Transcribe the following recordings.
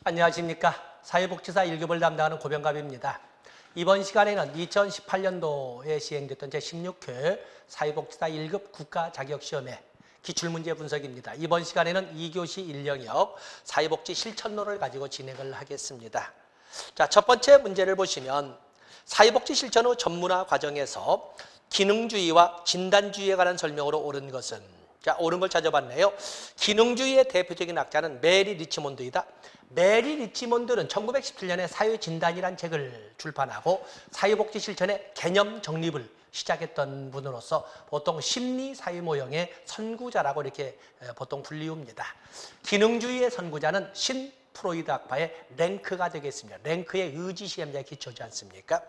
안녕하십니까. 사회복지사 1급을 담당하는 고병갑입니다. 이번 시간에는 2018년도에 시행됐던 제16회 사회복지사 1급 국가자격시험의 기출문제 분석입니다. 이번 시간에는 2교시 1영역 사회복지 실천론을 가지고 진행을 하겠습니다. 자, 첫 번째 문제를 보시면 사회복지 실천 후 전문화 과정에서 기능주의와 진단주의에 관한 설명으로 옳은 것은, 자, 옳은 걸 찾아봤네요. 기능주의의 대표적인 학자는 메리 리치몬드이다. 메리 리치몬드는 1917년에 사회진단이라는 책을 출판하고 사회복지 실천의 개념 정립을 시작했던 분으로서 보통 심리사회모형의 선구자라고 이렇게 보통 불리웁니다. 기능주의의 선구자는 신 프로이드 학파의 랭크가 되겠습니다. 랭크의 의지시험자에 기초지 않습니까?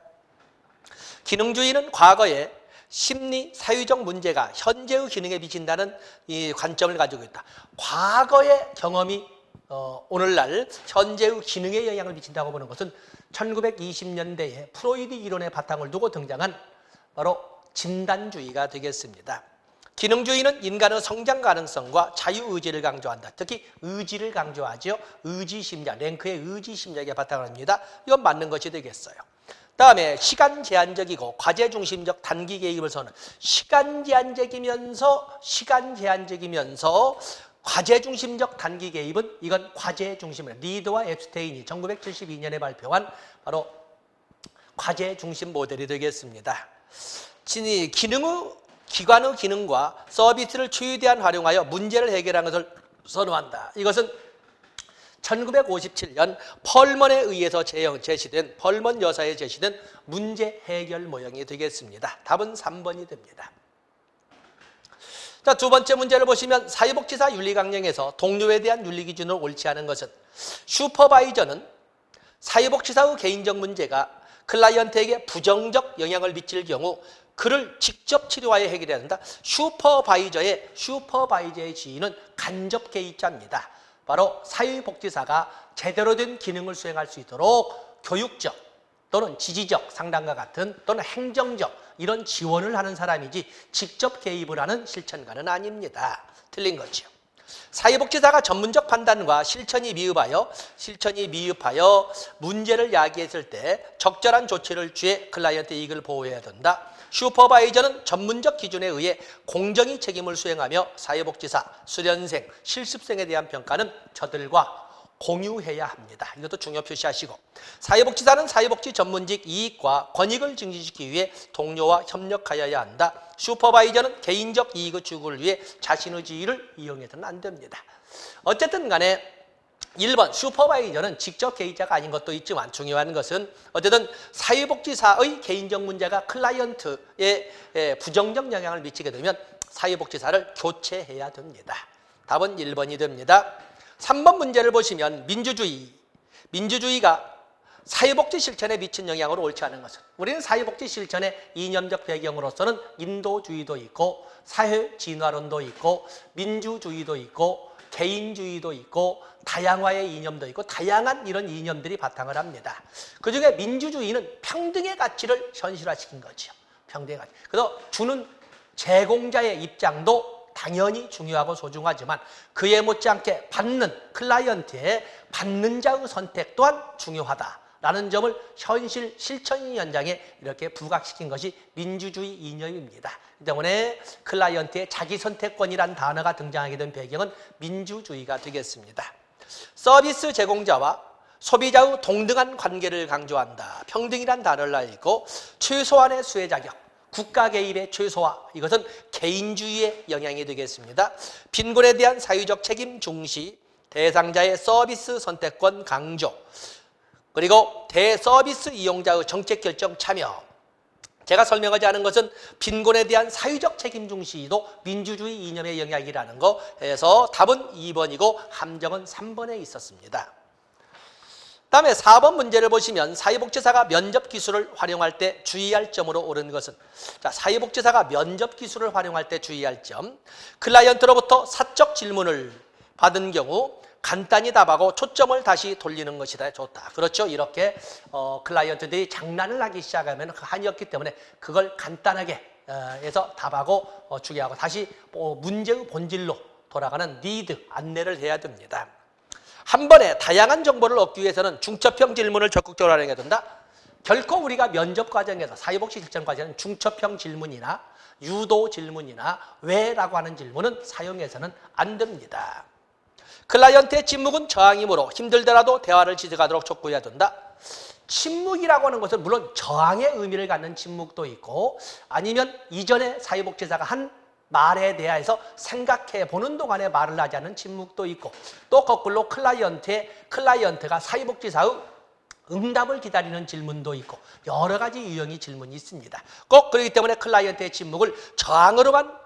기능주의는 과거에 심리, 사회적 문제가 현재의 기능에 미친다는 이 관점을 가지고 있다. 과거의 경험이 오늘날 현재의 기능에 영향을 미친다고 보는 것은 1920년대에 프로이드 이론의 바탕을 두고 등장한 바로 진단주의가 되겠습니다. 기능주의는 인간의 성장 가능성과 자유의지를 강조한다. 특히 의지를 강조하죠. 의지심리학, 랭크의 의지심리학에 바탕을 합니다. 이건 맞는 것이 되겠어요. 다음에 시간 제한적이고 과제 중심적 단기 개입을 선언. 시간 제한적이면서 과제 중심적 단기 개입은 이건 과제 중심을 리드와 앱스테인이 1972년에 발표한 바로 과제 중심 모델이 되겠습니다. 기관의 기능과 서비스를 최대한 활용하여 문제를 해결하는 것을 선호한다. 이것은 1957년 펄먼에 의해서 제시된 펄먼 여사에 제시된 문제 해결 모형이 되겠습니다. 답은 3번이 됩니다. 자, 두 번째 문제를 보시면 사회복지사 윤리강령에서 동료에 대한 윤리기준을 옳지 않은 것은 슈퍼바이저는 사회복지사의 개인적 문제가 클라이언트에게 부정적 영향을 미칠 경우 그를 직접 치료하여 해결해야 한다. 슈퍼바이저의 지위는 간접 개입자입니다. 바로 사회복지사가 제대로 된 기능을 수행할 수 있도록 교육적 또는 지지적 상담과 같은 또는 행정적 이런 지원을 하는 사람이지 직접 개입을 하는 실천가는 아닙니다. 틀린 거죠. 사회복지사가 전문적 판단과 실천이 미흡하여 문제를 야기했을 때 적절한 조치를 취해 클라이언트 이익을 보호해야 된다. 슈퍼바이저는 전문적 기준에 의해 공정히 책임을 수행하며 사회복지사, 수련생, 실습생에 대한 평가는 저들과 공유해야 합니다. 이것도 중요 표시하시고, 사회복지사는 사회복지 전문직 이익과 권익을 증진시키기 위해 동료와 협력하여야 한다. 슈퍼바이저는 개인적 이익의 추구를 위해 자신의 지위를 이용해서는 안 됩니다. 어쨌든 간에 1번 슈퍼바이저는 직접 개입자가 아닌 것도 있지만 중요한 것은 어쨌든 사회복지사의 개인적 문제가 클라이언트에 부정적 영향을 미치게 되면 사회복지사를 교체해야 됩니다. 답은 1번이 됩니다. 3번 문제를 보시면 민주주의가 사회복지 실천에 미친 영향으로 옳지 않은 것은, 우리는 사회복지 실천의 이념적 배경으로서는 인도주의도 있고 사회진화론도 있고 민주주의도 있고 개인주의도 있고 다양화의 이념도 있고 다양한 이런 이념들이 바탕을 합니다. 그중에 민주주의는 평등의 가치를 현실화시킨 거죠. 평등의 가치. 그래서 주는 제공자의 입장도 당연히 중요하고 소중하지만 그에 못지않게 받는 클라이언트의 받는 자의 선택 또한 중요하다라는 점을 현실 실천 현장에 이렇게 부각시킨 것이 민주주의 이념입니다. 때문에 클라이언트의 자기선택권이란 단어가 등장하게 된 배경은 민주주의가 되겠습니다. 서비스 제공자와 소비자의 동등한 관계를 강조한다. 평등이란 단어를 알고 최소한의 수혜 자격, 국가 개입의 최소화, 이것은 개인주의의 영향이 되겠습니다. 빈곤에 대한 사회적 책임 중시, 대상자의 서비스 선택권 강조, 그리고 대서비스 이용자의 정책 결정 참여. 제가 설명하지 않은 것은 빈곤에 대한 사회적 책임 중시도 민주주의 이념의 영향이라는 거 해서 답은 2번이고 함정은 3번에 있었습니다. 다음에 4번 문제를 보시면 사회복지사가 면접 기술을 활용할 때 주의할 점으로 옳은 것은, 자, 사회복지사가 면접 기술을 활용할 때 주의할 점, 클라이언트로부터 사적 질문을 받은 경우 간단히 답하고 초점을 다시 돌리는 것이 더 좋다. 그렇죠. 이렇게 클라이언트들이 장난을 하기 시작하면 한이었기 때문에 그걸 간단하게 해서 답하고 주기하고 다시 문제의 본질로 돌아가는 리드, 안내를 해야 됩니다. 한 번에 다양한 정보를 얻기 위해서는 중첩형 질문을 적극적으로 활용해야 된다. 결코 우리가 면접 과정에서 사회복지 실전 과정에는 중첩형 질문이나 유도 질문이나 왜라고 하는 질문은 사용해서는 안 됩니다. 클라이언트의 침묵은 저항이므로 힘들더라도 대화를 지속하도록 촉구해야 된다. 침묵이라고 하는 것은 물론 저항의 의미를 갖는 침묵도 있고 아니면 이전에 사회복지사가 한 말에 대해서 생각해 보는 동안에 말을 하지 않는 침묵도 있고 또 거꾸로 클라이언트가 사회복지사의 응답을 기다리는 질문도 있고 여러 가지 유형의 질문이 있습니다. 꼭 그렇기 때문에 클라이언트의 침묵을 저항으로만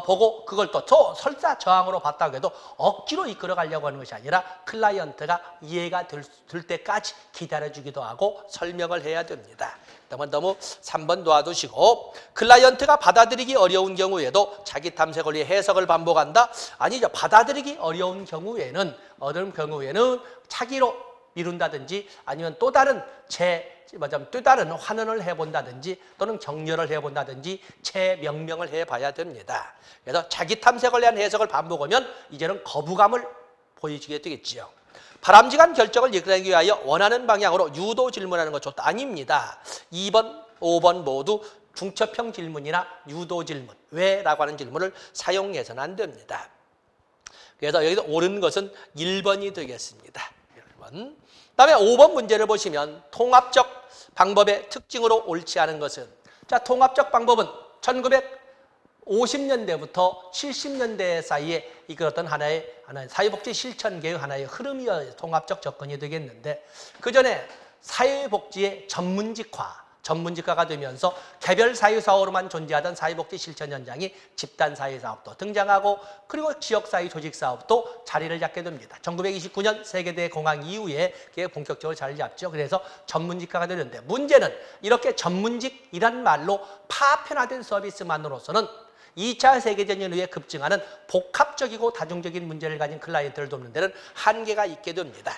보고 그걸 또 설사 저항으로 봤다고 해도 억지로 이끌어 가려고 하는 것이 아니라 클라이언트가 이해가 될 때까지 기다려주기도 하고 설명을 해야 됩니다. 그러면 너무 3번 놓아두시고 클라이언트가 받아들이기 어려운 경우에도 자기 탐색 원리의 해석을 반복한다? 아니죠. 받아들이기 어려운 경우에는 차기로 미룬다든지 아니면 또 다른 환원을 해본다든지 또는 격려를 해본다든지 재명명을 해봐야 됩니다. 그래서 자기 탐색을 위한 해석을 반복하면 이제는 거부감을 보이게 되겠지요. 바람직한 결정을 이끌기 위하여 원하는 방향으로 유도 질문하는 것 좋다. 아닙니다. 2번, 5번 모두 중첩형 질문이나 유도 질문, 왜라고 하는 질문을 사용해서는 안 됩니다. 그래서 여기서 옳은 것은 1번이 되겠습니다. 1번. 그다음에 5번 문제를 보시면 통합적 방법의 특징으로 옳지 않은 것은 자, 통합적 방법은 1950년대부터 70년대 사이에 이끌었던 하나의 사회복지 실천계의 하나의 흐름이어야 통합적 접근이 되겠는데 그전에 사회복지의 전문직화가 되면서 개별 사회사업으로만 존재하던 사회복지 실천 현장이 집단사회사업도 등장하고 그리고 지역사회 조직사업도 자리를 잡게 됩니다. 1929년 세계대공황 이후에 그게 본격적으로 자리를 잡죠. 그래서 전문직화가 되는데 문제는 이렇게 전문직이란 말로 파편화된 서비스만으로서는 2차 세계대전 이후에 급증하는 복합적이고 다중적인 문제를 가진 클라이언트를 돕는 데는 한계가 있게 됩니다.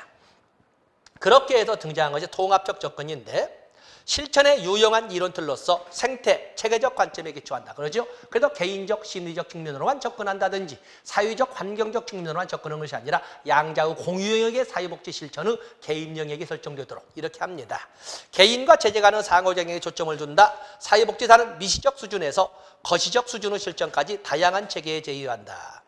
그렇게 해서 등장한 것이 통합적 접근인데 실천에 유용한 이론틀로서 생태, 체계적 관점에 기초한다. 그러죠? 그래서 개인적, 심리적 측면으로만 접근한다든지 사회적, 환경적 측면으로만 접근하는 것이 아니라 양자의 공유 영역의 사회복지 실천의 개인 영역이 설정되도록 이렇게 합니다. 개인과 제재 간의 상호작용에 초점을 둔다. 사회복지사는 미시적 수준에서 거시적 수준의 실천까지 다양한 체계에 제휴한다.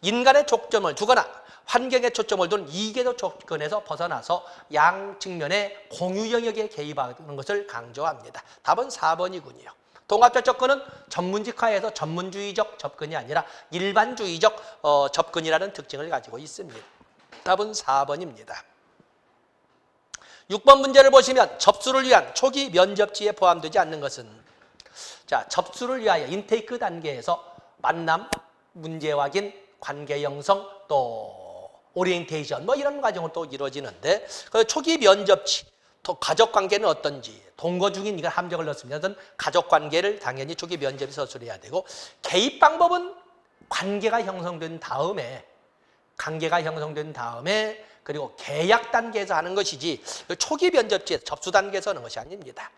인간의 초점을 두거나 환경에 초점을 둔 이계도 조건에서 벗어나서 양 측면의 공유 영역에 개입하는 것을 강조합니다. 답은 4번이군요. 통합적 접근은 전문직화에서 전문주의적 접근이 아니라 일반주의적 접근이라는 특징을 가지고 있습니다. 답은 4번입니다. 6번 문제를 보시면 접수를 위한 초기 면접지에 포함되지 않는 것은 자, 접수를 위하여 인테이크 단계에서 만남, 문제 확인, 관계 형성, 또 오리엔테이션 이런 과정으로 또 이루어지는데 초기 면접치, 또 가족 관계는 어떤지 동거 중인 이걸 함정을 넣었으면 가족 관계를 당연히 초기 면접에 서술해야 되고 개입 방법은 관계가 형성된 다음에 그리고 계약 단계에서 하는 것이지 초기 면접지에서 접수 단계에서 하는 것이 아닙니다.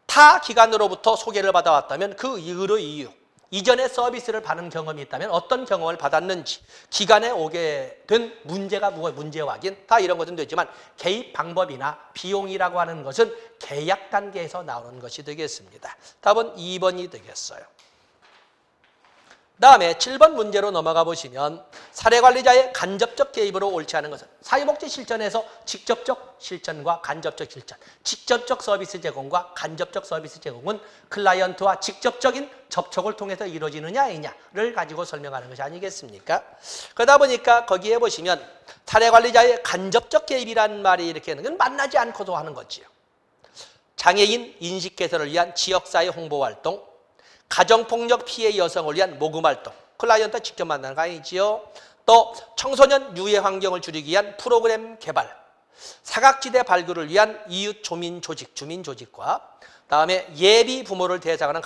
타 기관으로부터 소개를 받아왔다면 그 이유 이전에 서비스를 받은 경험이 있다면 어떤 경험을 받았는지 기간에 오게 된 문제가 무엇 문제 확인 다 이런 것은 되지만 개입 방법이나 비용이라고 하는 것은 계약 단계에서 나오는 것이 되겠습니다. 답은 2번이 되겠어요. 다음에 7번 문제로 넘어가 보시면 사례관리자의 간접적 개입으로 옳지 않은 것은 사회복지 실천에서 직접적 실천과 간접적 실천, 직접적 서비스 제공과 간접적 서비스 제공은 클라이언트와 직접적인 접촉을 통해서 이루어지느냐 아니냐를 가지고 설명하는 것이 아니겠습니까? 그러다 보니까 거기에 보시면 사례관리자의 간접적 개입이라는 말이 이렇게 하는 건 만나지 않고도 하는 거지요. 장애인 인식 개선을 위한 지역사회 홍보활동, 가정폭력 피해 여성을 위한 모금활동, 클라이언트 직접 만나는 거 아니지요. 또 청소년 유해 환경을 줄이기 위한 프로그램 개발, 사각지대 발굴을 위한 이웃 주민조직과 다음에 예비 부모를 대상으로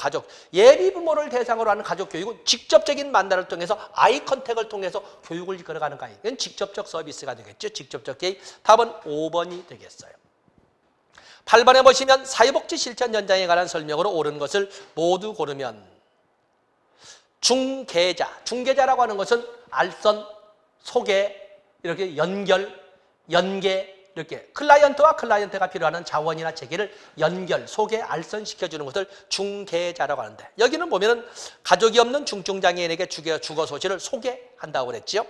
하는 가족 교육은 직접적인 만남을 통해서 아이 컨택을 통해서 교육을 이끌어가는 거 아니에요. 이건 직접적 서비스가 되겠죠. 직접적 개입. 답은 5번이 되겠어요. 8번에 보시면 사회복지 실천 현장에 관한 설명으로 옳은 것을 모두 고르면 중개자라고 하는 것은 알선, 소개 이렇게 연계, 이렇게 클라이언트와 클라이언트가 필요한 자원이나 체계를 연결, 소개, 알선시켜주는 것을 중개자라고 하는데, 여기는 보면은 가족이 없는 중증장애인에게 주거 소지를 소개한다고 그랬죠.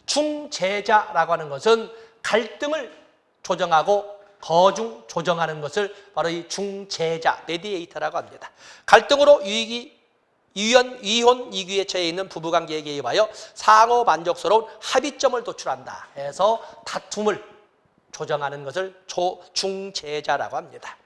중재자라고 하는 것은 갈등을 조정하고 거중 조정하는 것을 바로 이 중재자, 메디에이터라고 합니다. 갈등으로 이혼 위기에 처해 있는 부부관계에 개입하여 상호 만족스러운 합의점을 도출한다 해서 다툼을 조정하는 것을 중재자라고 합니다.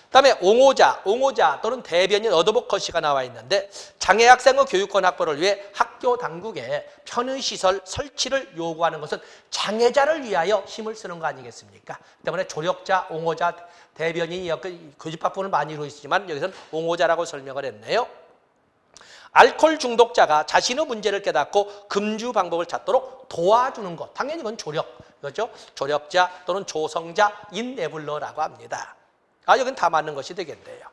그다음에 옹호자 또는 대변인 어드보커시가 나와 있는데, 장애 학생의 교육권 확보를 위해 학교 당국에 편의시설 설치를 요구하는 것은 장애자를 위하여 힘을 쓰는 거 아니겠습니까? 때문에 조력자, 옹호자, 대변인이 교집합분을 많이 이루고 있지만 여기서는 옹호자라고 설명을 했네요. 알코올 중독자가 자신의 문제를 깨닫고 금주 방법을 찾도록 도와주는 것, 당연히 이건 그렇죠? 조력자 또는 조성자, 인에블러라고 합니다. 여긴 다 맞는 것이 되겠네요.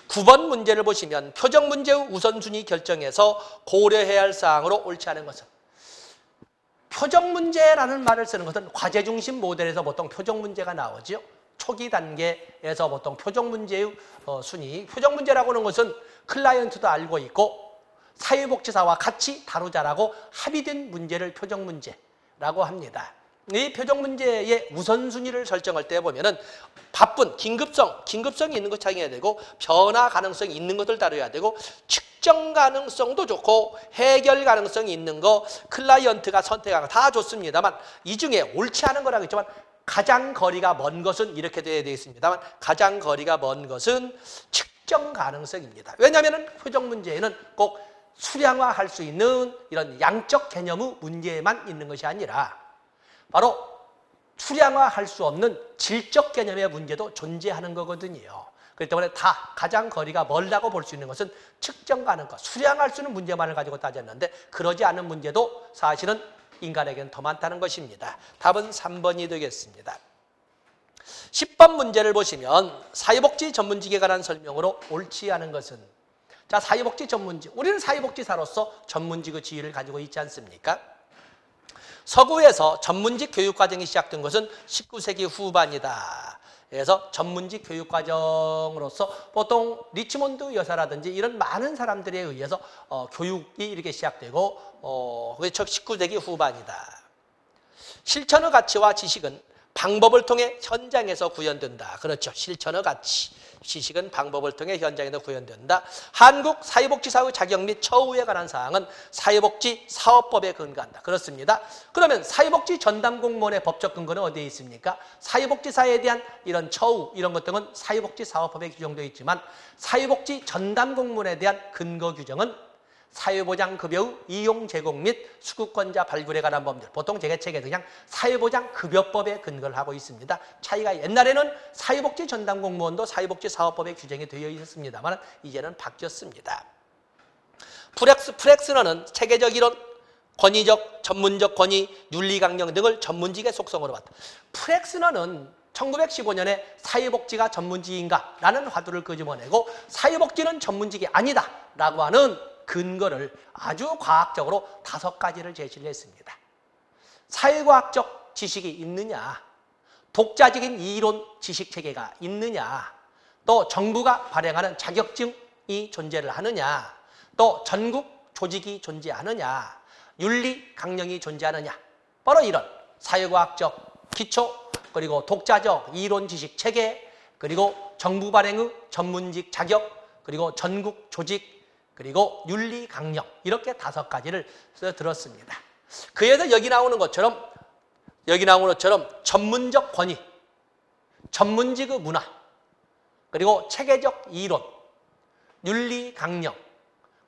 9번 문제를 보시면 표적 문제의 우선순위 결정에서 고려해야 할 사항으로 옳지 않은 것은, 표적 문제라는 말을 쓰는 것은 과제 중심 모델에서 보통 표적 문제가 나오죠. 초기 단계에서 보통 표적 문제의 순위, 표적 문제라고 하는 것은 클라이언트도 알고 있고 사회복지사와 같이 다루자라고 합의된 문제를 표적 문제라고 합니다. 이 표적 문제의 우선순위를 설정할 때 보면은 바쁜 긴급성이 있는 것 찾아야 되고, 변화 가능성이 있는 것들 다뤄야 되고, 측정 가능성도 좋고 해결 가능성이 있는 거 클라이언트가 선택한 거 다 좋습니다만, 이 중에 옳지 않은 거라고 했지만 가장 거리가 먼 것은 이렇게 되어야 되겠습니다만, 가장 거리가 먼 것은 측정 가능성입니다. 왜냐하면 표적 문제에는 꼭 수량화할 수 있는 이런 양적 개념의 문제만 있는 것이 아니라 바로 수량화할 수 없는 질적 개념의 문제도 존재하는 거거든요. 그렇기 때문에 다 가장 거리가 멀다고 볼 수 있는 것은 측정 가능성, 수량할 수 있는 문제만을 가지고 따졌는데, 그러지 않은 문제도 사실은 인간에게는 더 많다는 것입니다. 답은 3번이 되겠습니다. 10번 문제를 보시면 사회복지 전문직에 관한 설명으로 옳지 않은 것은, 자, 사회복지 전문직, 우리는 사회복지사로서 전문직의 지위를 가지고 있지 않습니까? 서구에서 전문직 교육과정이 시작된 것은 19세기 후반이다. 그래서 전문직 교육과정으로서 보통 리치몬드 여사라든지 이런 많은 사람들에 의해서 교육이 이렇게 시작되고, 그게 19세기 후반이다. 실천의 가치와 지식은 방법을 통해 현장에서 구현된다. 그렇죠. 실천의 가치, 지식은 방법을 통해 현장에서 구현된다. 한국 사회복지사의 자격 및 처우에 관한 사항은 사회복지 사업법에 근거한다. 그렇습니다. 그러면 사회복지 전담 공무원의 법적 근거는 어디에 있습니까? 사회복지사에 대한 이런 처우, 이런 것들은 사회복지 사업법에 규정되어 있지만, 사회복지 전담 공무원에 대한 근거 규정은 사회보장급여의 이용 제공 및 수급권자 발굴에 관한 법률, 보통 제개책에 그냥 사회보장급여법에 근거를 하고 있습니다. 차이가, 옛날에는 사회복지 전담 공무원도 사회복지사업법에 규정이 되어 있었습니다만 이제는 바뀌었습니다. 프렉스너는 체계적 이론, 권위적, 전문적 권위, 윤리강령 등을 전문직의 속성으로 봤다. 프렉스너는 1915년에 사회복지가 전문직인가? 라는 화두를 끄집어내고 사회복지는 전문직이 아니다 라고 하는 근거를 아주 과학적으로 5가지를 제시를 했습니다. 사회과학적 지식이 있느냐, 독자적인 이론 지식체계가 있느냐, 또 정부가 발행하는 자격증이 존재를 하느냐, 또 전국 조직이 존재하느냐, 윤리 강령이 존재하느냐, 바로 이런 사회과학적 기초, 그리고 독자적 이론 지식체계, 그리고 정부 발행의 전문직 자격, 그리고 전국 조직, 그리고 윤리 강령, 이렇게 5가지를 들었습니다. 그래서 여기 나오는 것처럼 전문적 권위, 전문직의 문화, 그리고 체계적 이론, 윤리 강령,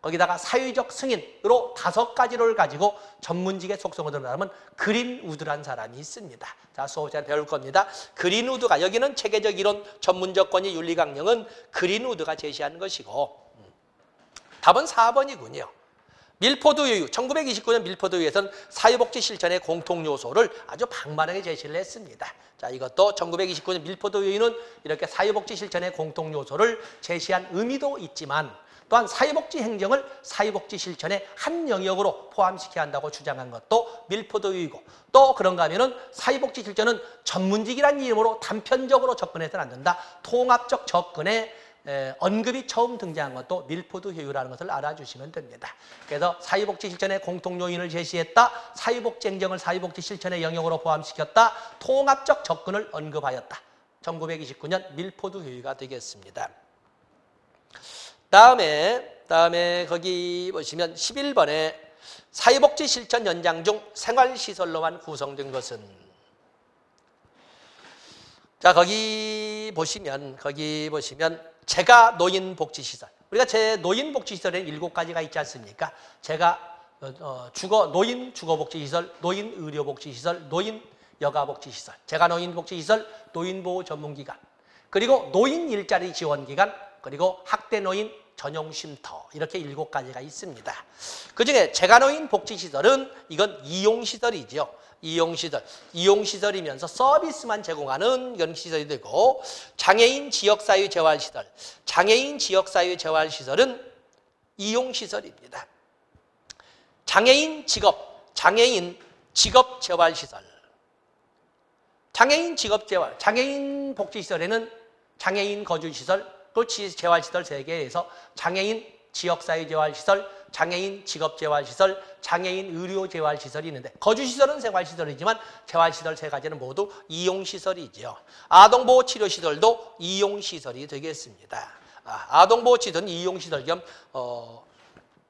거기다가 사회적 승인으로 5가지를 가지고 전문직의 속성을 드러나면 그린우드라는 사람이 있습니다. 자, 수업 시간에 배울 겁니다. 그린우드가, 여기는 체계적 이론, 전문적 권위, 윤리 강령은 그린우드가 제시하는 것이고, 답은 4번이군요. 밀포드 요유, 1929년 밀포드 요유에서는 사회복지 실천의 공통 요소를 아주 방만하게 제시를 했습니다. 자, 이것도 1929년 밀포드 요유는 이렇게 사회복지 실천의 공통 요소를 제시한 의미도 있지만, 또한 사회복지 행정을 사회복지 실천의 한 영역으로 포함시켜야 한다고 주장한 것도 밀포도의이고, 또 그런가 하면은 사회복지 실천은 전문직이라는 이름으로 단편적으로 접근해서는 안 된다. 통합적 접근에 언급이 처음 등장한 것도 밀포도 효율이라는 것을 알아주시면 됩니다. 그래서 사회복지 실천의 공통 요인을 제시했다. 사회복지 행정을 사회복지 실천의 영역으로 포함시켰다. 통합적 접근을 언급하였다. 1929년 밀포도 효율가 되겠습니다. 다음에 거기 보시면 11번에 사회복지 실천 연장 중 생활시설로만 구성된 것은, 자, 거기 보시면 재가 노인복지시설, 우리가 제 노인복지시설에는 7가지가 있지 않습니까? 제가 노인 주거복지시설, 노인 의료복지시설, 노인 여가복지시설, 재가 노인복지시설, 노인보호 전문기관, 그리고 노인 일자리 지원기관, 그리고 학대노인 전용쉼터, 이렇게 7가지가 있습니다. 그중에 재가노인 복지시설은 이건 이용시설이죠. 이용시설이면서 서비스만 제공하는 이런 시설이 되고, 장애인 지역사회재활시설, 장애인 지역사회재활시설은 이용시설입니다. 장애인 직업재활시설, 장애인 복지시설에는 장애인 거주시설, 또 재활시설 3개에서 장애인 지역사회재활시설, 장애인 직업재활시설, 장애인 의료재활시설이 있는데, 거주시설은 생활시설이지만 재활시설 3가지는 모두 이용시설이죠. 아동보호치료시설도 이용시설이 되겠습니다. 아동보호치료는 이용시설 겸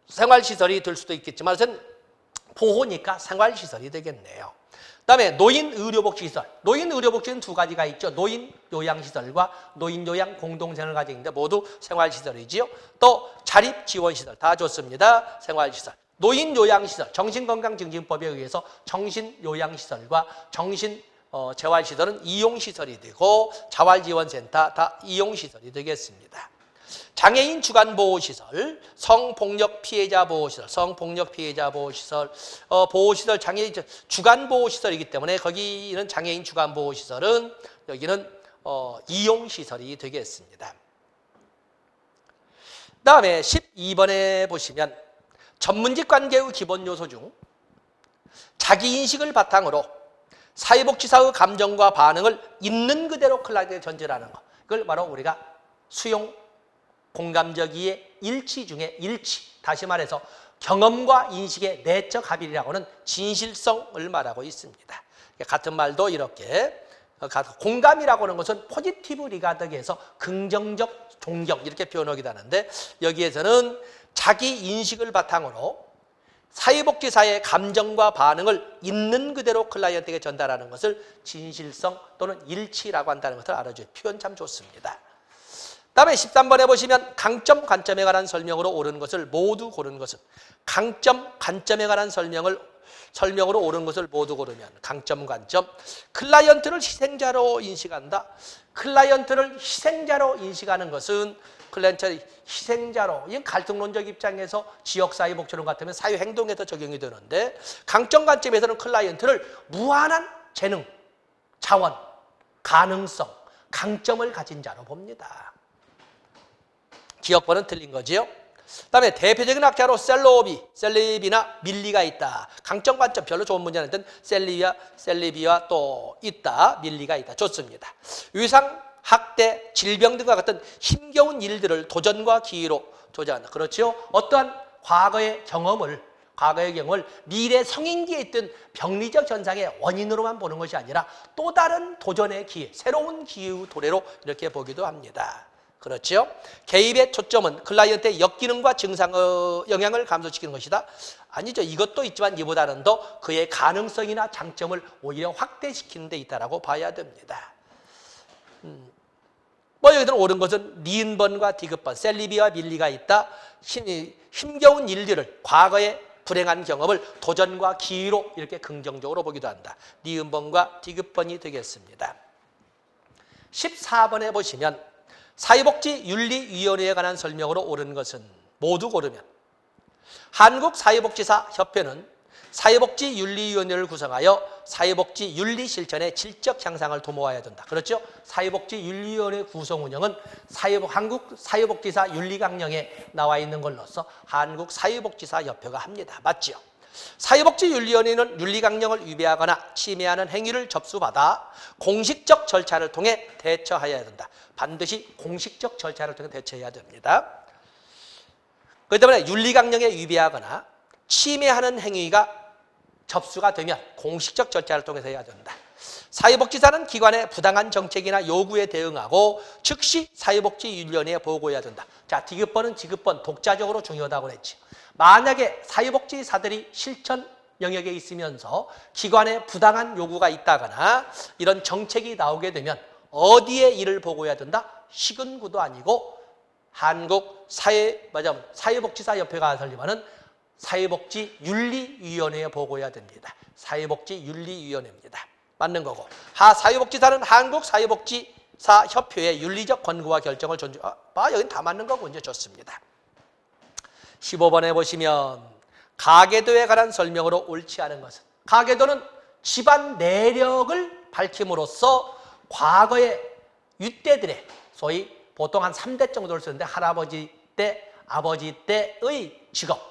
생활시설이 될 수도 있겠지만 보호니까 생활시설이 되겠네요. 그다음에 노인 의료복지시설. 노인 의료복지는 2가지가 있죠. 노인 요양시설과 노인 요양 공동생활 가정이 있는데 모두 생활시설이지요. 또 자립지원시설 다 좋습니다. 생활시설. 노인 요양시설, 정신건강증진법에 의해서 정신요양시설과 재활시설은 이용시설이 되고, 자활지원센터 다 이용시설이 되겠습니다. 장애인 주간보호시설, 성폭력 피해자 보호시설, 보호시설, 장애인 주간보호시설이기 때문에 거기는 장애인 주간보호시설은 여기는 이용시설이 되겠습니다. 그 다음에 12번에 보시면 전문직 관계의 기본 요소 중 자기인식을 바탕으로 사회복지사의 감정과 반응을 있는 그대로 클라이드에 전제하는 것. 그걸 바로 우리가 수용 공감적 이해 일치 중에 일치, 다시 말해서 경험과 인식의 내적 합일이라고 하는 진실성을 말하고 있습니다. 같은 말도 이렇게 공감이라고 하는 것은 포지티브 리가드에서 긍정적 존경 이렇게 표현하기도 하는데, 여기에서는 자기 인식을 바탕으로 사회복지사의 감정과 반응을 있는 그대로 클라이언트에게 전달하는 것을 진실성 또는 일치라고 한다는 것을 알아줘요. 표현 참 좋습니다. 다음에 13번에 보시면 강점, 관점에 관한 설명으로 옳은 것을 모두 고른 것은, 강점, 관점에 관한 설명으로 옳은 것을 모두 고르면 강점, 관점. 클라이언트를 희생자로 인식한다. 클라이언트를 희생자로 인식하는 것은 클라이언트를 희생자로, 이건 갈등론적 입장에서 지역사회복지론 같으면 사회행동에서 적용이 되는데, 강점, 관점에서는 클라이언트를 무한한 재능, 자원, 가능성, 강점을 가진 자로 봅니다. 기억번은 틀린 거지요. 그다음에 대표적인 학자로 셀리비나 밀리가 있다. 강점, 관점 별로 좋은 문제 아닌데 셀리비와 또 있다. 밀리가 있다. 좋습니다. 위상, 학대, 질병 등과 같은 힘겨운 일들을 도전과 기회로 조장한다. 그렇죠? 어떠한 과거의 경험을 미래 성인기에 있던 병리적 현상의 원인으로만 보는 것이 아니라 또 다른 도전의 기회, 새로운 기회의 도래로 이렇게 보기도 합니다. 그렇죠? 개입의 초점은 클라이언트의 역기능과 증상의 영향을 감소시키는 것이다. 아니죠. 이것도 있지만 이보다는 더 그의 가능성이나 장점을 오히려 확대시키는 데 있다라고 봐야 됩니다. 여기서 옳은 것은 니은번과 디귿번, 셀리비와 밀리가 있다. 힘겨운 일들을, 과거에 불행한 경험을 도전과 기회로 이렇게 긍정적으로 보기도 한다. 니은번과 디귿번이 되겠습니다. 14번에 보시면 사회복지윤리위원회에 관한 설명으로 옳은 것은 모두 고르면, 한국사회복지사 협회는 사회복지윤리위원회를 구성하여 사회복지 윤리 실천의 질적 향상을 도모해야 된다. 그렇죠? 사회복지윤리위원회 구성 운영은 한국 사회복지사 윤리강령에 나와 있는 걸로서 한국사회복지사협회가 합니다. 맞죠? 사회복지윤리위원회는 윤리강령을 위배하거나 침해하는 행위를 접수받아 공식적 절차를 통해 대처해야 된다. 반드시 공식적 절차를 통해 대처해야 됩니다. 그렇기 때문에 윤리강령에 위배하거나 침해하는 행위가 접수가 되면 공식적 절차를 통해서 해야 된다. 사회복지사는 기관의 부당한 정책이나 요구에 대응하고 즉시 사회복지윤리위원회에 보고해야 된다. 자, 디귿번은 지귿번 독자적으로 중요하다고 그랬지. 만약에 사회복지사들이 실천 영역에 있으면서 기관에 부당한 요구가 있다거나 이런 정책이 나오게 되면 어디에 이를 보고해야 된다? 시군구도 아니고 한국 사회복지사협회가 설립하는 사회복지윤리위원회에 보고해야 됩니다. 사회복지윤리위원회입니다. 맞는 거고. 사회복지사는 한국사회복지사협회의 윤리적 권고와 결정을 존중. 여긴 다 맞는 거고 이제 좋습니다. 15번에 보시면 가계도에 관한 설명으로 옳지 않은 것은 가계도는 집안 내력을 밝힘으로써 과거의 윗대들의 소위 보통 한 3대 정도를 쓰는데 할아버지 때, 아버지 때의 직업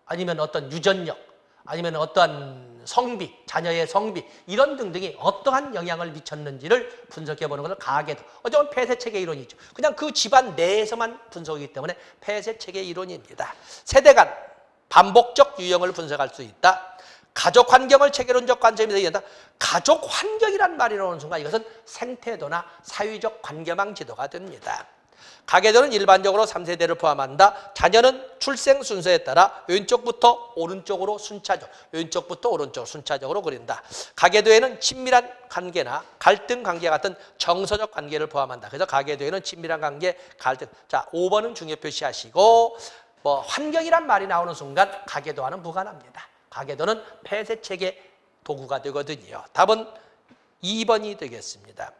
아니면 어떤 유전력 아니면 어떠한 성비, 자녀의 성비 이런 등등이 어떠한 영향을 미쳤는지를 분석해보는 것을 가계도. 어쩌면 폐쇄체계 이론이죠. 그냥 그 집안 내에서만 분석이기 때문에 폐쇄체계 이론입니다. 세대 간 반복적 유형을 분석할 수 있다. 가족 환경을 체계론적 관점에서 이해한다. 가족 환경이란 말이 나오는 순간 이것은 생태도나 사회적 관계망 지도가 됩니다. 가계도는 일반적으로 3세대를 포함한다. 자녀는 출생 순서에 따라 왼쪽부터 오른쪽으로 순차적으로 그린다. 가계도에는 친밀한 관계나 갈등 관계 같은 정서적 관계를 포함한다. 그래서 가계도에는 친밀한 관계, 갈등. 자, 5번은 중요 표시하시고 환경이란 말이 나오는 순간 가계도와는 무관합니다. 가계도는 폐쇄체계 도구가 되거든요. 답은 2번이 되겠습니다.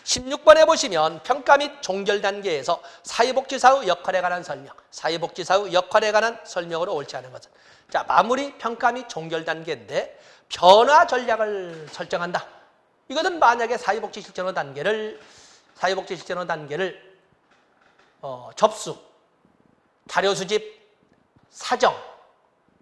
16번에 보시면 평가 및 종결 단계에서 사회복지사의 역할에 관한 설명, 사회복지사의 역할에 관한 설명으로 옳지 않은 것은 자, 마무리 평가 및 종결 단계인데 변화 전략을 설정한다. 이것은 만약에 사회복지 실천의 단계를 접수, 자료 수집, 사정,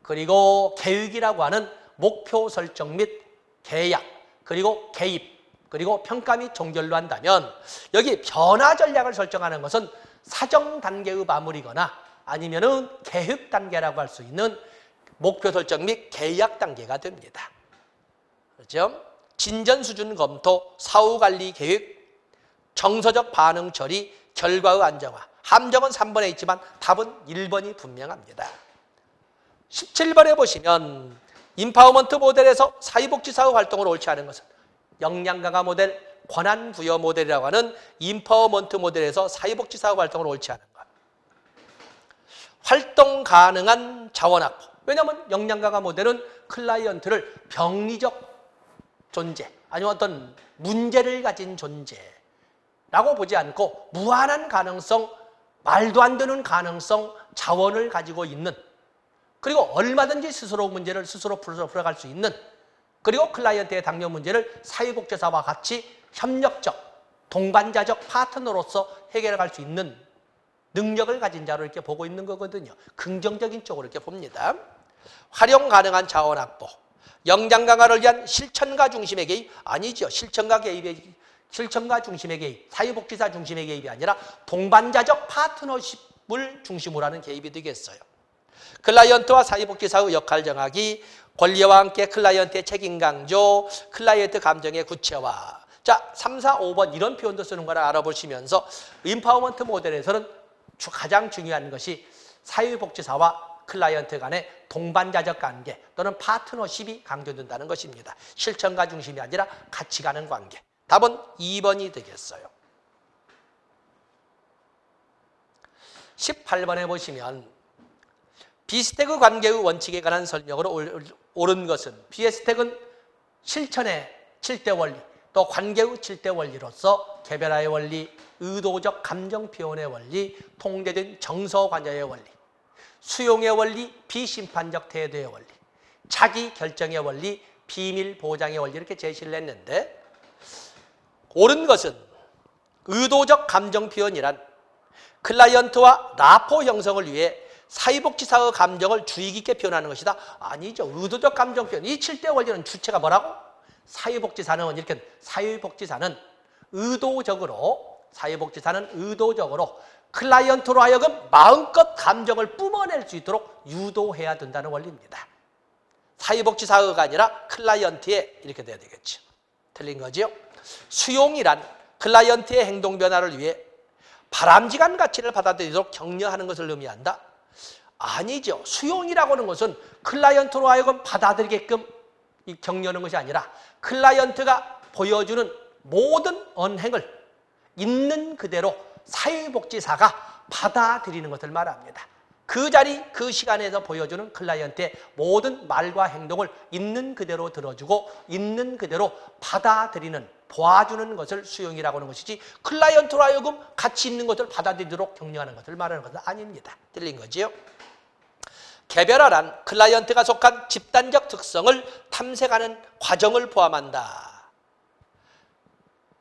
그리고 계획이라고 하는 목표 설정 및 계약, 그리고 개입, 그리고 평가 및 종결로 한다면 여기 변화 전략을 설정하는 것은 사정 단계의 마무리거나 아니면은 계획 단계라고 할 수 있는 목표 설정 및 계약 단계가 됩니다. 그렇죠? 진전 수준 검토, 사후 관리 계획, 정서적 반응 처리, 결과의 안정화. 함정은 3번에 있지만 답은 1번이 분명합니다. 17번에 보시면 인파워먼트 모델에서 사회복지사의 활동을 옳지 않은 것은 역량 강화 모델, 권한 부여 모델이라고 하는 인파워먼트 모델에서 사회복지사 활동을 옳지 않은 것. 활동 가능한 자원 확보. 왜냐하면 역량 강화 모델은 클라이언트를 병리적 존재, 아니면 어떤 문제를 가진 존재라고 보지 않고 무한한 가능성, 말도 안 되는 가능성, 자원을 가지고 있는 그리고 얼마든지 스스로 문제를 스스로 풀어갈 수 있는 그리고 클라이언트의 당뇨 문제를 사회복지사와 같이 협력적, 동반자적 파트너로서 해결할 수 있는 능력을 가진 자로 이렇게 보고 있는 거거든요. 긍정적인 쪽으로 이렇게 봅니다. 활용 가능한 자원 확보, 역량 강화를 위한 실천가 중심의 개입 아니죠. 실천가 중심의 개입, 사회복지사 중심의 개입이 아니라 동반자적 파트너십을 중심으로 하는 개입이 되겠어요. 클라이언트와 사회복지사의 역할 정하기, 권리와 함께 클라이언트의 책임 강조, 클라이언트 감정의 구체화. 자, 3, 4, 5번 이런 표현도 쓰는 거를 알아보시면서 인파워먼트 모델에서는 가장 중요한 것이 사회복지사와 클라이언트 간의 동반자적 관계 또는 파트너십이 강조된다는 것입니다. 실천가 중심이 아니라 같이 가는 관계. 답은 2번이 되겠어요. 18번에 보시면 비스택의 관계의 원칙에 관한 설명으로 옳은 것은 비스택은 실천의 7대 원리 또 관계의 7대 원리로서 개별화의 원리, 의도적 감정 표현의 원리, 통제된 정서 관여의 원리, 수용의 원리, 비심판적 태도의 원리, 자기 결정의 원리, 비밀 보장의 원리 이렇게 제시를 했는데 옳은 것은 의도적 감정 표현이란 클라이언트와 라포 형성을 위해 사회복지사의 감정을 주의 깊게 표현하는 것이다. 아니죠. 의도적 감정 표현. 이 7대 원리는 주체가 뭐라고? 사회복지사는 이렇게 사회복지사는 의도적으로 클라이언트로 하여금 마음껏 감정을 뿜어낼 수 있도록 유도해야 된다는 원리입니다. 사회복지사가 아니라 클라이언트에 이렇게 돼야 되겠죠. 틀린 거죠. 수용이란 클라이언트의 행동 변화를 위해 바람직한 가치를 받아들이도록 격려하는 것을 의미한다. 아니죠. 수용이라고 하는 것은 클라이언트로 하여금 받아들이게끔 격려하는 것이 아니라 클라이언트가 보여주는 모든 언행을 있는 그대로 사회복지사가 받아들이는 것을 말합니다. 그 자리, 그 시간에서 보여주는 클라이언트의 모든 말과 행동을 있는 그대로 들어주고 있는 그대로 받아들이는, 보아주는 것을 수용이라고 하는 것이지 클라이언트로 하여금 가치 있는 것을 받아들이도록 격려하는 것을 말하는 것은 아닙니다. 틀린 거지요? 개별화란 클라이언트가 속한 집단적 특성을 탐색하는 과정을 포함한다.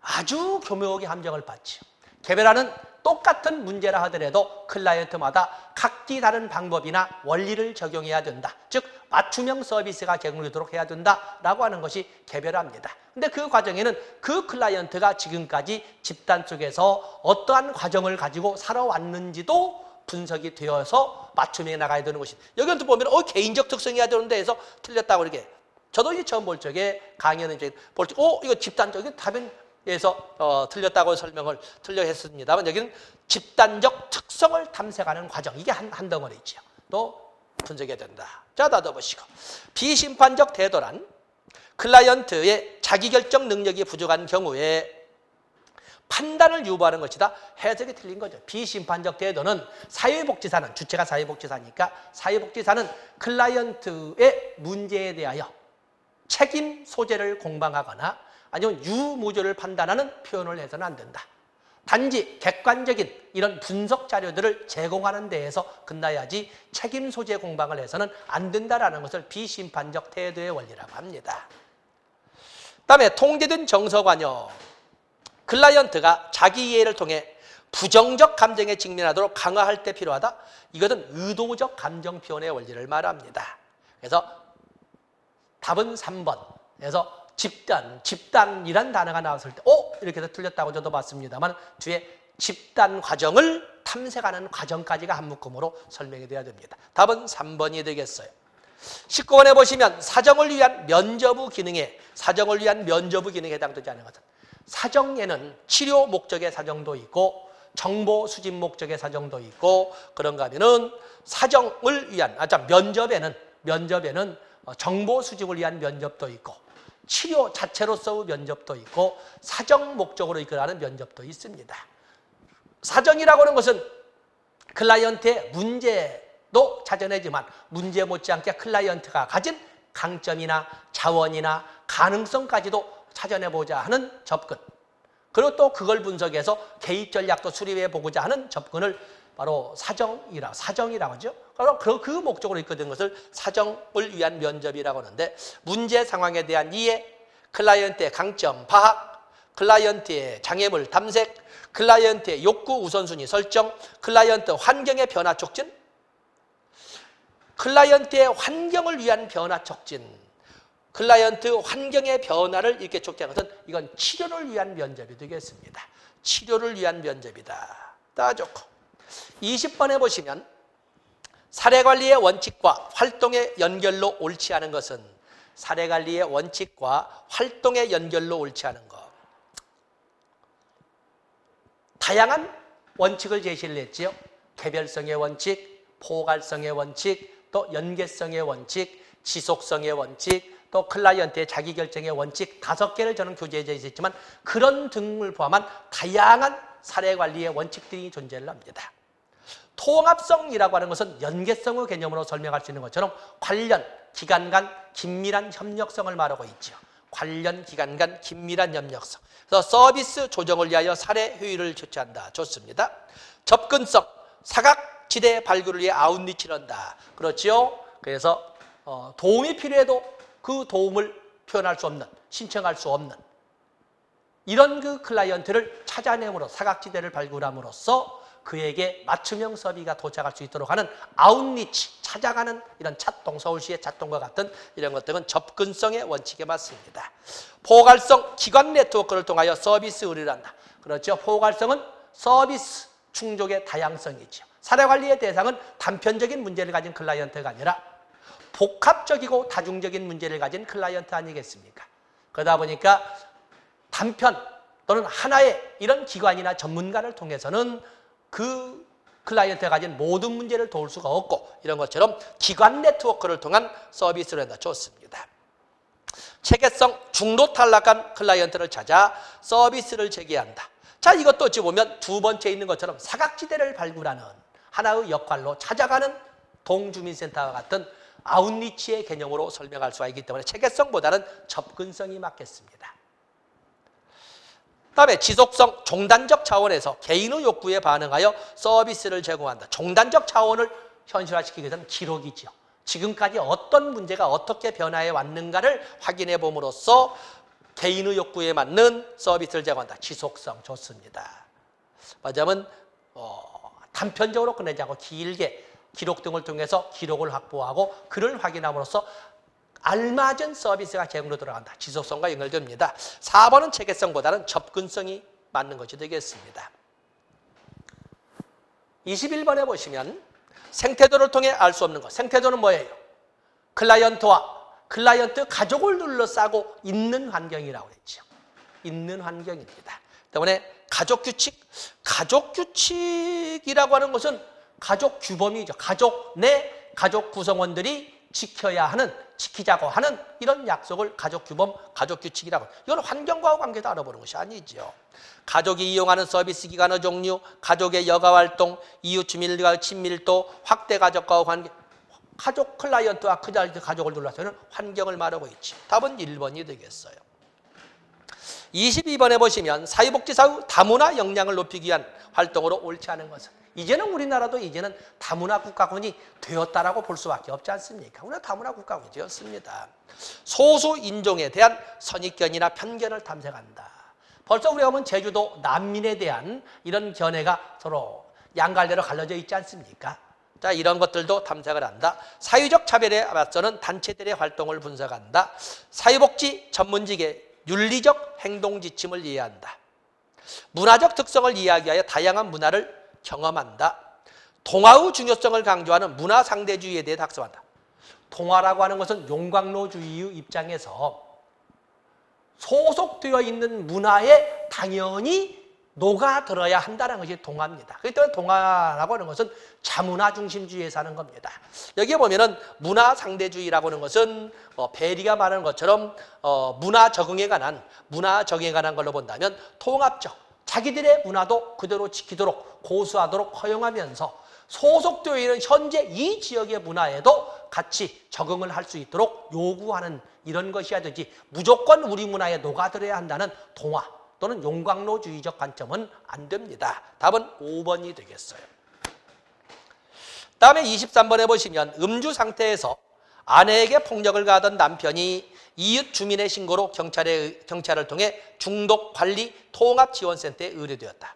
아주 교묘하게 함정을 받죠. 개별화는 똑같은 문제라 하더라도 클라이언트마다 각기 다른 방법이나 원리를 적용해야 된다. 즉 맞춤형 서비스가 제공되도록 해야 된다라고 하는 것이 개별화입니다. 근데 그 과정에는 그 클라이언트가 지금까지 집단 속에서 어떠한 과정을 가지고 살아왔는지도 분석이 되어서 맞춤해 나가야 되는 것이. 여기는 또 보면 개인적 특성이어야 되는데 해서 틀렸다고 이렇게. 저도 이제 처음 볼 적에 강의는 이제 볼 적, 이거 집단적인 답변에서 틀렸다고 설명을 틀려 했습니다만 여기는 집단적 특성을 탐색하는 과정. 이게 한 덩어리죠. 또 분석해야 된다. 자, 나도 보시고. 비심판적 태도란 클라이언트의 자기결정 능력이 부족한 경우에 판단을 유보하는 것이다. 해석이 틀린 거죠. 비심판적 태도는 사회복지사는, 주체가 사회복지사니까 사회복지사는 클라이언트의 문제에 대하여 책임 소재를 공방하거나 아니면 유무죄를 판단하는 표현을 해서는 안 된다. 단지 객관적인 이런 분석 자료들을 제공하는 데에서 끝나야지 책임 소재 공방을 해서는 안 된다라는 것을 비심판적 태도의 원리라고 합니다. 그다음에 통제된 정서관여. 클라이언트가 자기 이해를 통해 부정적 감정에 직면하도록 강화할 때 필요하다. 이것은 의도적 감정 표현의 원리를 말합니다. 그래서 답은 3번. 그래서 집단이란 단어가 나왔을 때 이렇게 해서 틀렸다고 저도 봤습니다만 뒤에 집단 과정을 탐색하는 과정까지가 한 묶음으로 설명이 돼야 됩니다. 답은 3번이 되겠어요. 19번에 보시면 사정을 위한 면접부 기능에 해당되지 않은 것은 사정에는 치료 목적의 사정도 있고 정보 수집 목적의 사정도 있고 그런가 하면은 사정을 위한 면접에는 정보 수집을 위한 면접도 있고 치료 자체로서의 면접도 있고 사정 목적으로 이끌어가는 면접도 있습니다. 사정이라고 하는 것은 클라이언트의 문제도 찾아내지만 문제 못지않게 클라이언트가 가진 강점이나 자원이나 가능성까지도 찾아내보자 하는 접근. 그리고 또 그걸 분석해서 개입 전략도 수립해보고자 하는 접근을 바로 사정이라고 하죠. 그 목적으로 이끌어낸 것을 사정을 위한 면접이라고 하는데 문제 상황에 대한 이해, 클라이언트의 강점 파악, 클라이언트의 장애물 탐색, 클라이언트의 욕구 우선순위 설정, 클라이언트 환경의 변화 촉진, 클라이언트의 환경을 위한 변화 촉진, 클라이언트 환경의 변화를 이렇게 촉진하는 것은 이건 치료를 위한 면접이 되겠습니다. 치료를 위한 면접이다. 다 좋고 20번에 보시면 사례관리의 원칙과 활동의 연결로 옳지 않은 것은 사례관리의 원칙과 활동의 연결로 옳지 않은 것. 다양한 원칙을 제시를 했지요. 개별성의 원칙, 포괄성의 원칙, 또 연계성의 원칙, 지속성의 원칙, 또 클라이언트의 자기결정의 원칙 5개를 저는 교재에 제시했지만 그런 등을 포함한 다양한 사례관리의 원칙들이 존재를 합니다. 통합성이라고 하는 것은 연계성의 개념으로 설명할 수 있는 것처럼 관련 기관 간 긴밀한 협력성을 말하고 있죠. 관련 기관 간 긴밀한 협력성. 그래서 서비스 조정을 위하여 사례 효율을 조치한다. 좋습니다. 접근성, 사각지대 발굴을 위해 아웃리치를 한다. 그렇죠? 그래서 도움이 필요해도 그 도움을 표현할 수 없는, 신청할 수 없는 이런 그 클라이언트를 찾아내므로 사각지대를 발굴함으로써 그에게 맞춤형 서비가 도착할 수 있도록 하는 아웃리치, 찾아가는 이런 찻동, 서울시의 찻동과 같은 이런 것들은 접근성의 원칙에 맞습니다. 포괄성, 기관 네트워크를 통하여 서비스 의뢰를 한다. 그렇죠. 포괄성은 서비스 충족의 다양성이죠. 사례관리의 대상은 단편적인 문제를 가진 클라이언트가 아니라 복합적이고 다중적인 문제를 가진 클라이언트 아니겠습니까? 그러다 보니까 단편 또는 하나의 이런 기관이나 전문가를 통해서는 그 클라이언트가 가진 모든 문제를 도울 수가 없고 이런 것처럼 기관 네트워크를 통한 서비스를 한다. 좋습니다. 체계성, 중도 탈락한 클라이언트를 찾아 서비스를 제기한다. 자, 이것도 어찌 보면 두 번째 있는 것처럼 사각지대를 발굴하는 하나의 역할로 찾아가는 동주민센터와 같은 아웃리치의 개념으로 설명할 수가 있기 때문에 체계성보다는 접근성이 맞겠습니다. 다음에 지속성, 종단적 차원에서 개인의 욕구에 반응하여 서비스를 제공한다. 종단적 차원을 현실화시키기 위해서는 기록이죠. 지금까지 어떤 문제가 어떻게 변화해 왔는가를 확인해 봄으로써 개인의 욕구에 맞는 서비스를 제공한다. 지속성 좋습니다. 맞으면 단편적으로 끝내지 않고 길게 기록 등을 통해서 기록을 확보하고 그를 확인함으로써 알맞은 서비스가 제공으로 들어간다. 지속성과 연결됩니다. 4번은 체계성보다는 접근성이 맞는 것이 되겠습니다. 21번에 보시면 생태도를 통해 알 수 없는 것. 생태도는 뭐예요? 클라이언트와 클라이언트 가족을 둘러싸고 있는 환경이라고 했죠. 있는 환경입니다. 때문에 가족 규칙이라고 하는 것은 가족 규범이죠. 가족 내 가족 구성원들이 지키자고 하는 이런 약속을 가족 규범, 가족 규칙이라고. 이건 환경과의 관계도 알아보는 것이 아니죠. 가족이 이용하는 서비스 기관의 종류, 가족의 여가 활동, 이웃 주민들과의 친밀도, 확대 가족과의 관계, 가족 클라이언트와 가족을 둘러싸는 환경을 말하고 있죠. 답은 1번이 되겠어요. 22번에 보시면 사회복지사의 다문화 역량을 높이기 위한 활동으로 옳지 않은 것은 이제는 우리나라도 이제는 다문화 국가군이 되었다라고 볼 수밖에 없지 않습니까? 우리가 다문화 국가군이 되었습니다. 소수 인종에 대한 선입견이나 편견을 탐색한다. 벌써 우리가 보면 제주도 난민에 대한 이런 견해가 서로 양갈래로 갈라져 있지 않습니까? 자, 이런 것들도 탐색을 한다. 사회적 차별에 맞서는 단체들의 활동을 분석한다. 사회복지 전문직의 윤리적 행동 지침을 이해한다. 문화적 특성을 이야기하여 다양한 문화를 경험한다. 동화의 중요성을 강조하는 문화 상대주의에 대해 학습한다. 동화라고 하는 것은 용광로주의의 입장에서 소속되어 있는 문화에 당연히 녹아들어야 한다는 것이 동화입니다. 그렇기 때문에 동화라고 하는 것은 자문화 중심주의에 사는 겁니다. 여기에 보면은 문화 상대주의라고 하는 것은 베리가 말하는 것처럼 문화 적응에 관한 걸로 본다면 통합적, 자기들의 문화도 그대로 지키도록 고수하도록 허용하면서 소속되어 있는 현재 이 지역의 문화에도 같이 적응을 할 수 있도록 요구하는 이런 것이어야 되지 무조건 우리 문화에 녹아들어야 한다는 동화 또는 용광로주의적 관점은 안 됩니다. 답은 5번이 되겠어요. 다음에 23번에 보시면 음주 상태에서 아내에게 폭력을 가하던 남편이 이웃 주민의 신고로 경찰을 통해 중독관리 통합지원센터에 의뢰되었다.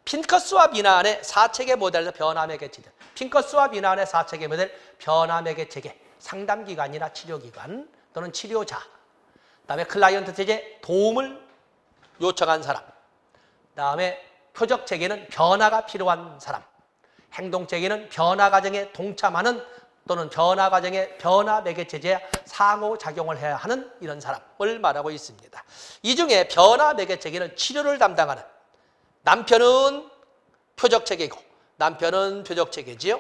핑커스와 미나안의 4체계 모델에서 변화매개 체계. 핑커스와 미나안의 4체계 모델 변화매개 체계. 상담기관이나 치료기관 또는 치료자. 그다음에 클라이언트 체제 도움을 요청한 사람. 그다음에 표적 체계는 변화가 필요한 사람. 행동 체계는 변화 과정에 동참하는 또는 변화 과정에 변화 매개 체제에 상호작용을 해야 하는 이런 사람을 말하고 있습니다. 이 중에 변화 매개 체계는 치료를 담당하는 남편은 표적 체계고 남편은 표적 체계지요.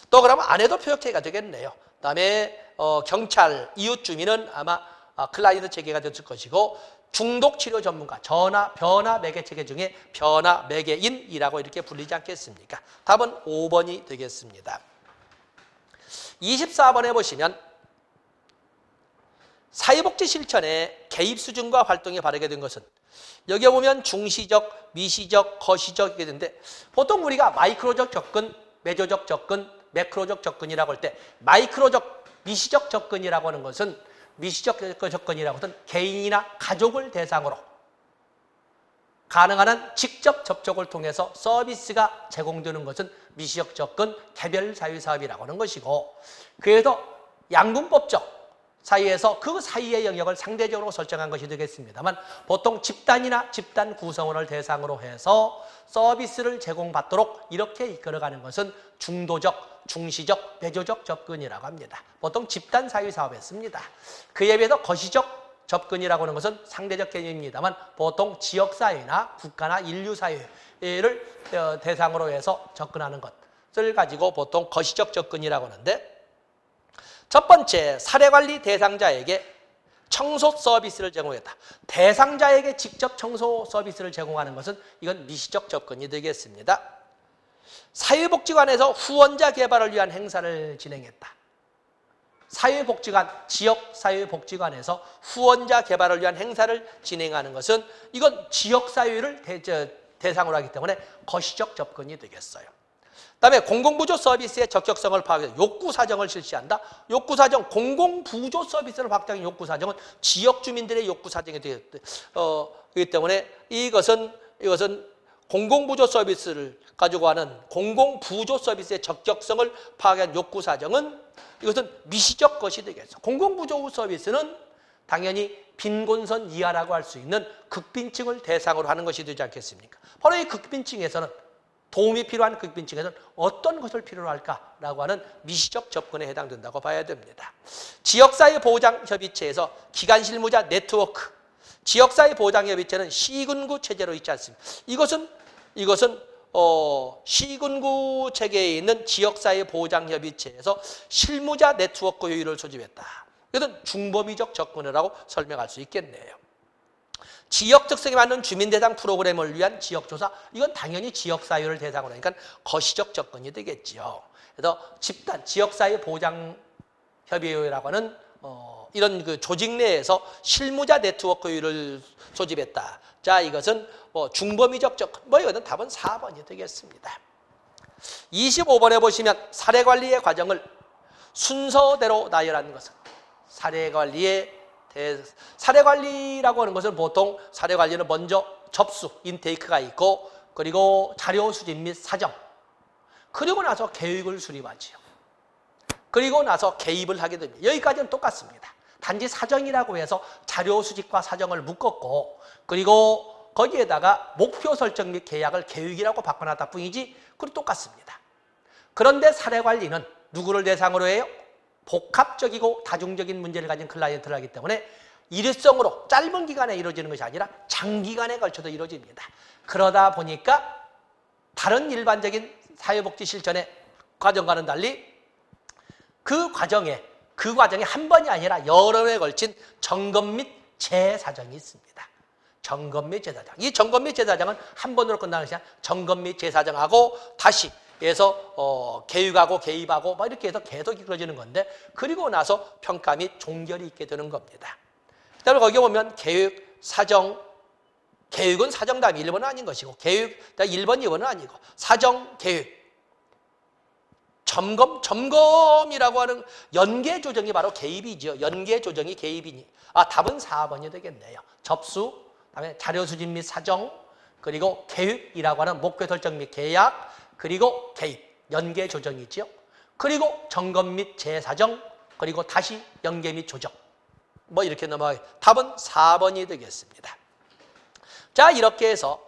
또 그러면 아내도 표적 체계가 되겠네요. 그다음에 경찰, 이웃 주민은 아마 클라이언트 체계가 됐을 것이고 중독 치료 전문가, 변화 매개 체계 중에 변화 매개인이라고 이렇게 불리지 않겠습니까? 답은 5번이 되겠습니다. 24번에 보시면 사회복지 실천의 개입 수준과 활동이 바르게 된 것은 여기에 보면 중시적, 미시적, 거시적 이게 되는데 보통 우리가 마이크로적 접근, 메조적 접근, 매크로적 접근이라고 할 때 마이크로적 미시적 접근이라고 하는 것은 개인이나 가족을 대상으로 가능한 한 직접 접촉을 통해서 서비스가 제공되는 것은 미시적 접근 개별 사회사업이라고 하는 것이고, 그래서 양분법적 사이에서 그 사이의 영역을 상대적으로 설정한 것이 되겠습니다만, 보통 집단이나 집단 구성원을 대상으로 해서 서비스를 제공받도록 이렇게 이끌어가는 것은 중도적, 중시적, 배조적 접근이라고 합니다. 보통 집단 사회사업에 씁니다. 그에 비해서 거시적 접근이라고 하는 것은 상대적 개념입니다만, 보통 지역사회나 국가나 인류사회를 대상으로 해서 접근하는 것을 가지고 보통 거시적 접근이라고 하는데, 첫 번째, 사례관리 대상자에게 청소 서비스를 제공했다. 대상자에게 직접 청소 서비스를 제공하는 것은 이건 미시적 접근이 되겠습니다. 사회복지관에서 후원자 개발을 위한 행사를 진행했다. 사회복지관, 지역사회복지관에서 후원자 개발을 위한 행사를 진행하는 것은 이건 지역사회를 대상으로 하기 때문에 거시적 접근이 되겠어요. 그다음에 공공부조 서비스의 적격성을 파악해서 욕구사정을 실시한다. 욕구사정, 공공부조 서비스를 확장한 욕구사정은 지역 주민들의 욕구사정이 되기 때문에 이것은 공공부조 서비스를 가지고 하는 공공부조 서비스의 적격성을 파악한 욕구사정은 이것은 미시적 것이 되겠어. 공공부조 서비스는 당연히 빈곤선 이하라고 할 수 있는 극빈층을 대상으로 하는 것이 되지 않겠습니까? 바로 이 극빈층에서는, 도움이 필요한 극빈층에서는 어떤 것을 필요로 할까라고 하는 미시적 접근에 해당된다고 봐야 됩니다. 지역사회보장협의체에서 기간실무자 네트워크, 지역사회보장협의체는 시군구 체제로 있지 않습니까? 이것은 시군구 체계에 있는 지역사회보장협의체에서 실무자 네트워크 효율을 소집했다. 이것은 중범위적 접근이라고 설명할 수 있겠네요. 지역 특성에 맞는 주민대상 프로그램을 위한 지역조사, 이건 당연히 지역사회를 대상으로 하니까 거시적 접근이 되겠죠. 그래서 집단, 지역사회보장협의회라고 하는 이런 그 조직 내에서 실무자 네트워크 효율을 소집했다. 자, 이것은 중범위적 접근, 이거는 답은 4번이 되겠습니다. 25번에 보시면 사례관리의 과정을 순서대로 나열하는 것은, 사례관리라고 하는 것은 보통 사례관리는 먼저 접수, 인테이크가 있고, 그리고 자료 수집 및 사정, 그리고 나서 계획을 수립하지요. 그리고 나서 개입을 하게 됩니다. 여기까지는 똑같습니다. 단지 사정이라고 해서 자료 수집과 사정을 묶었고, 그리고 거기에다가 목표 설정 및 계약을 계획이라고 바꿔놨다 뿐이지, 그리고 똑같습니다. 그런데 사례관리는 누구를 대상으로 해요? 복합적이고 다중적인 문제를 가진 클라이언트를 하기 때문에 일회성으로 짧은 기간에 이루어지는 것이 아니라 장기간에 걸쳐서 이루어집니다. 그러다 보니까 다른 일반적인 사회복지 실천의 과정과는 달리 그 과정에 한 번이 아니라 여러 번에 걸친 점검 및 재사정이 있습니다. 점검 및 재사정. 이 점검 및 재사정은 한 번으로 끝나는 것이 아니라 점검 및 재사정하고 다시 해서 계획하고 개입하고 이렇게 해서 계속 이끌어지는 건데, 그리고 나서 평가 및 종결이 있게 되는 겁니다. 그다음에 거기 보면 계획, 사정, 계획은 사정 다음에 1번은 아닌 것이고, 계획 1번, 2번은 아니고, 사정, 계획, 점검이라고 하는 연계 조정이 바로 개입이죠. 연계 조정이 개입이니. 답은 4번이 되겠네요. 접수, 그다음에 자료 수집 및 사정, 그리고 계획이라고 하는 목표 설정 및 계약, 그리고 개입, 연계 조정이죠. 그리고 점검 및 재사정, 그리고 다시 연계 및 조정. 이렇게 넘어가요. 답은 4번이 되겠습니다. 자, 이렇게 해서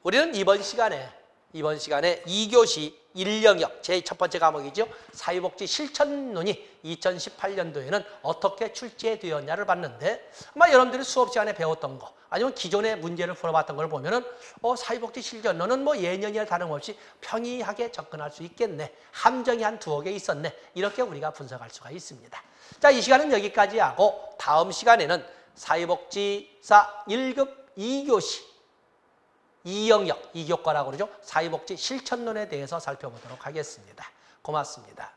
우리는 이번 시간에 2교시 1영역 제 첫 번째 과목이죠. 사회복지 실천론이 2018년도에는 어떻게 출제되었냐를 봤는데, 아마 여러분들이 수업 시간에 배웠던 거, 아니면 기존의 문제를 풀어봤던 걸 보면은 사회복지 실천론은 예년이나 다름없이 평이하게 접근할 수 있겠네. 함정이 한 2개 있었네. 이렇게 우리가 분석할 수가 있습니다. 자, 이 시간은 여기까지 하고, 다음 시간에는 사회복지사 1급 2교시 2영역, 2교과라고 그러죠. 사회복지 실천론에 대해서 살펴보도록 하겠습니다. 고맙습니다.